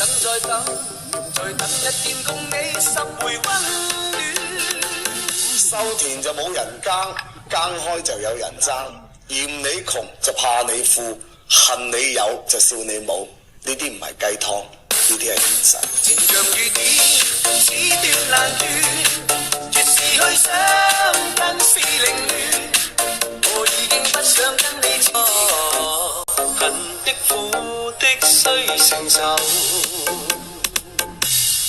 等再等，再等一天共你十回溫暖。收田就冇人耕，耕開就有人爭。嫌你窮就怕你富，恨你有就笑你冇。呢啲唔係雞湯，呢啲係現實。情像雨點，此斷難斷，越是去想，更是凌亂。我已經不想跟你錯，恨的苦的須承受。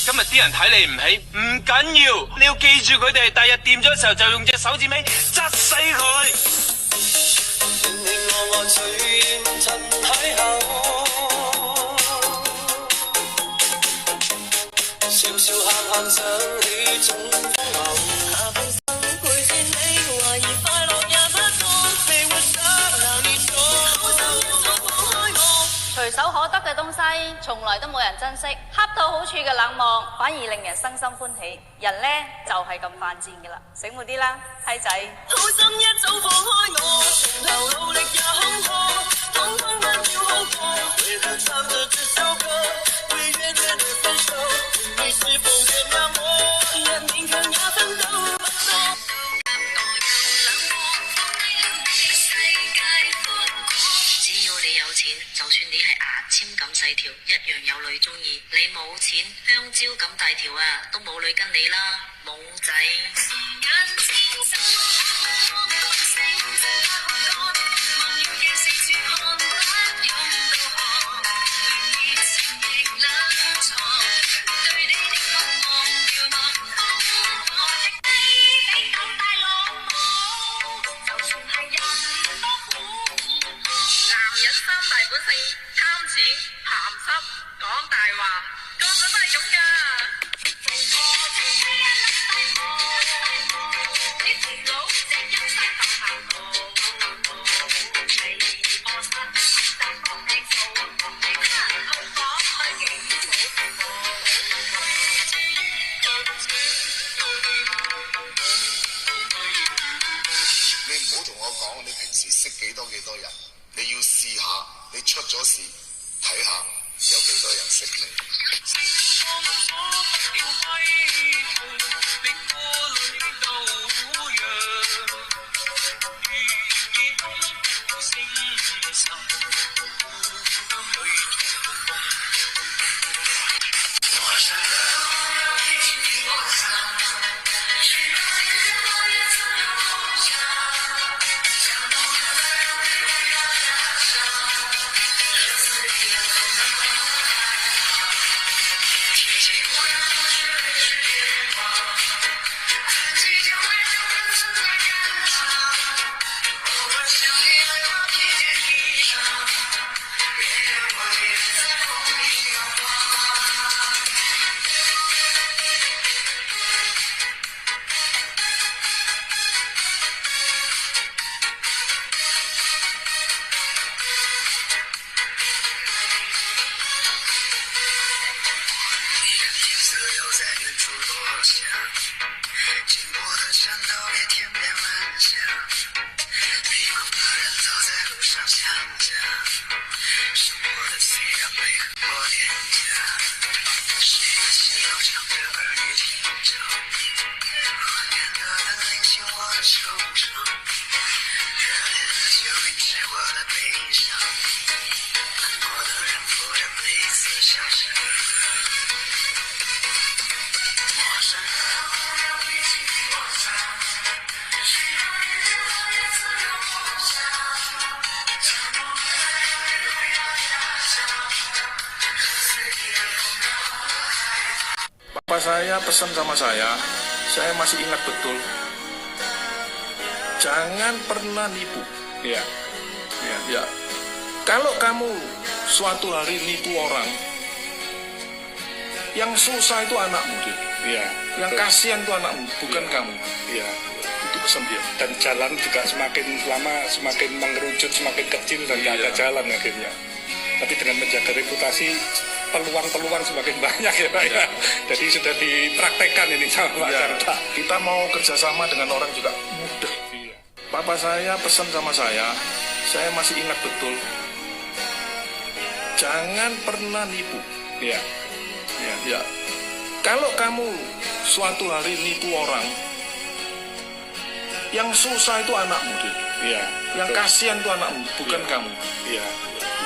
今日啲人睇你唔起，唔緊要，你要記住佢哋，第日掂咗嘅時候就用隻手指尾窒死佢。你我愛隨緣塵邂逅，笑笑喊喊想起種風流。下半生陪住你，懷疑快樂也不多，被活想拿捏咗。好心一早放開我。隨手可得嘅東西，從來都冇人珍惜，恰到好處嘅冷漠，反而令人生心歡喜。人呢，就係咁犯賤嘅啦，醒目啲啦，閪仔。好心一早放開我，從頭努力也空破，通通不要好過。為了唱着這首歌，為遠遠的分手，你是否這樣我？人勉強也奮鬥不多。只要你有錢，就算你係牙籤咁細條，一樣有女中意。你冇錢，香蕉咁大條啊，都冇女跟你啦，懵仔。出咗事，睇下有幾多人識你。Bapak saya pesan sama saya masih ingat betul, jangan pernah nipu. Ya. Kalau kamu suatu hari nipu orang, yang susah itu anakmu, ya. Yang kasihan itu anakmu, bukan kamu. Ya. Itu pesan dia. Dan jalan juga semakin lama semakin mengerucut, semakin kecil dan tidak ada jalan akhirnya. Tapi dengan menjaga reputasi, peluang-peluang semakin banyak ya Pak ya. Jadi sudah dipraktekkan ini sama Pak Carta. Kita mau kerjasama dengan orang juga mudah. Papa saya pesan sama saya masih ingat betul, jangan pernah nipu. Ya. Ya. Kalau kamu suatu hari nipu orang, yang susah itu anakmu, Dik. Iya. Yang kasihan itu anakmu, bukan kamu. Iya.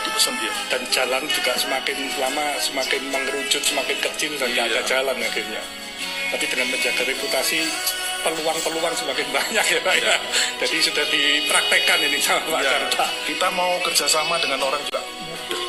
Itu pesan dia. Dan jalan juga semakin lama semakin mengerucut, semakin kecil dan nggak ada jalan akhirnya. Tapi dengan menjaga reputasi, peluang-peluang semakin banyak ya Pak ya. Jadi sudah dipraktekkan ini sama Pak Ya, Carta. kita mau kerjasama dengan orang juga mudah.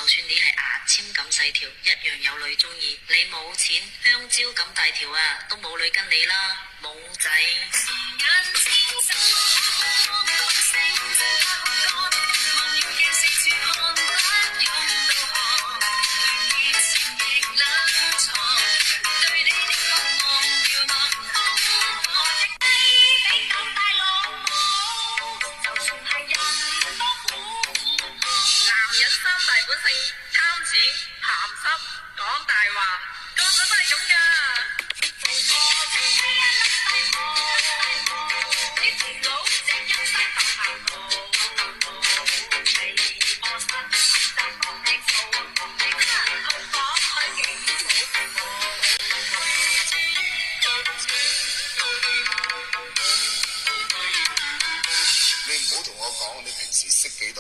算你係牙籤咁細條，一樣有女中意。你冇錢，香蕉咁大條啊，都冇女跟你啦，懵仔。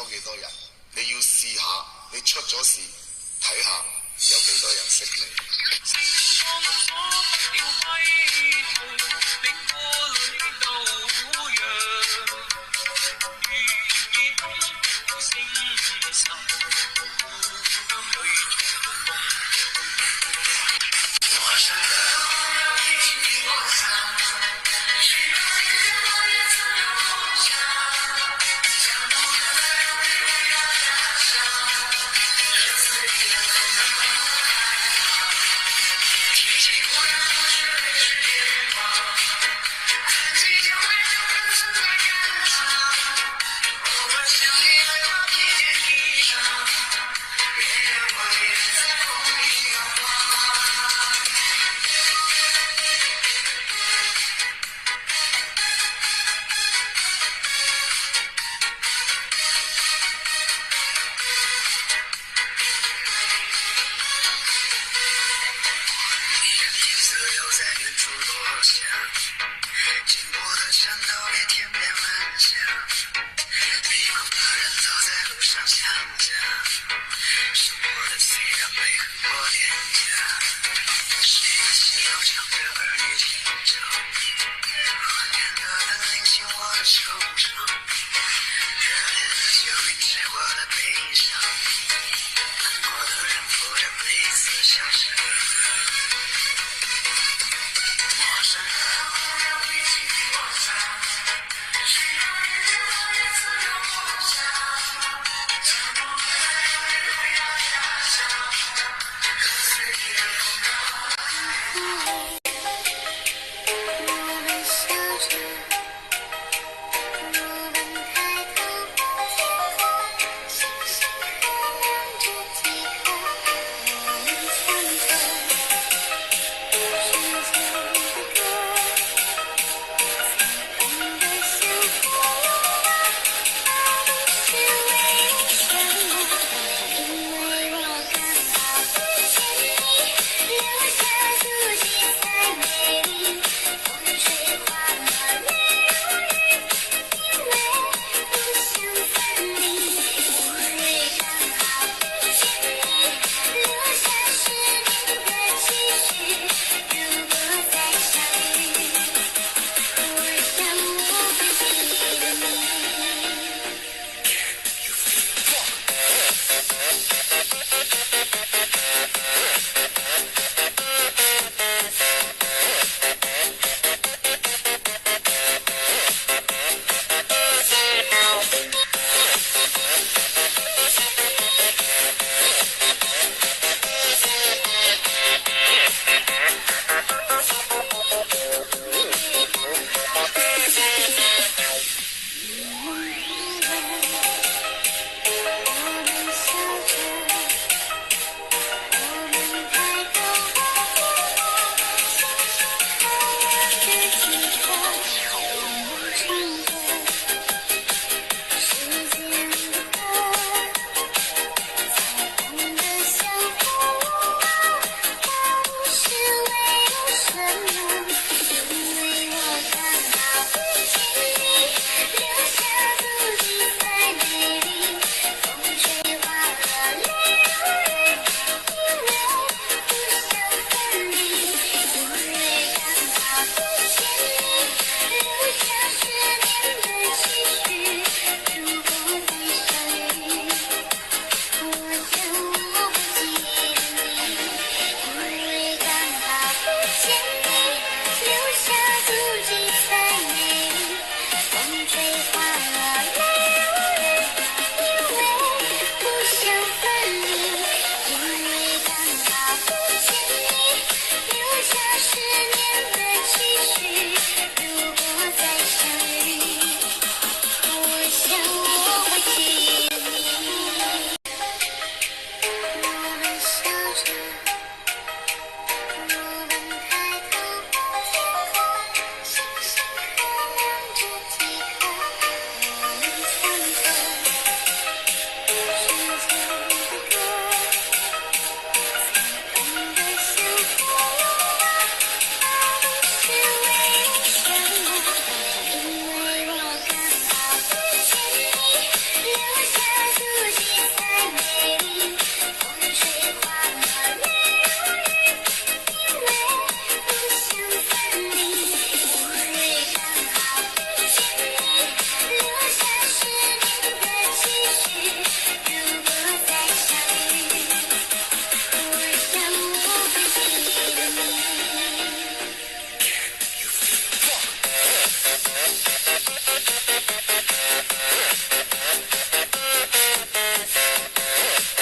幾多人，你要試下，你出咗事睇下有幾多人識你。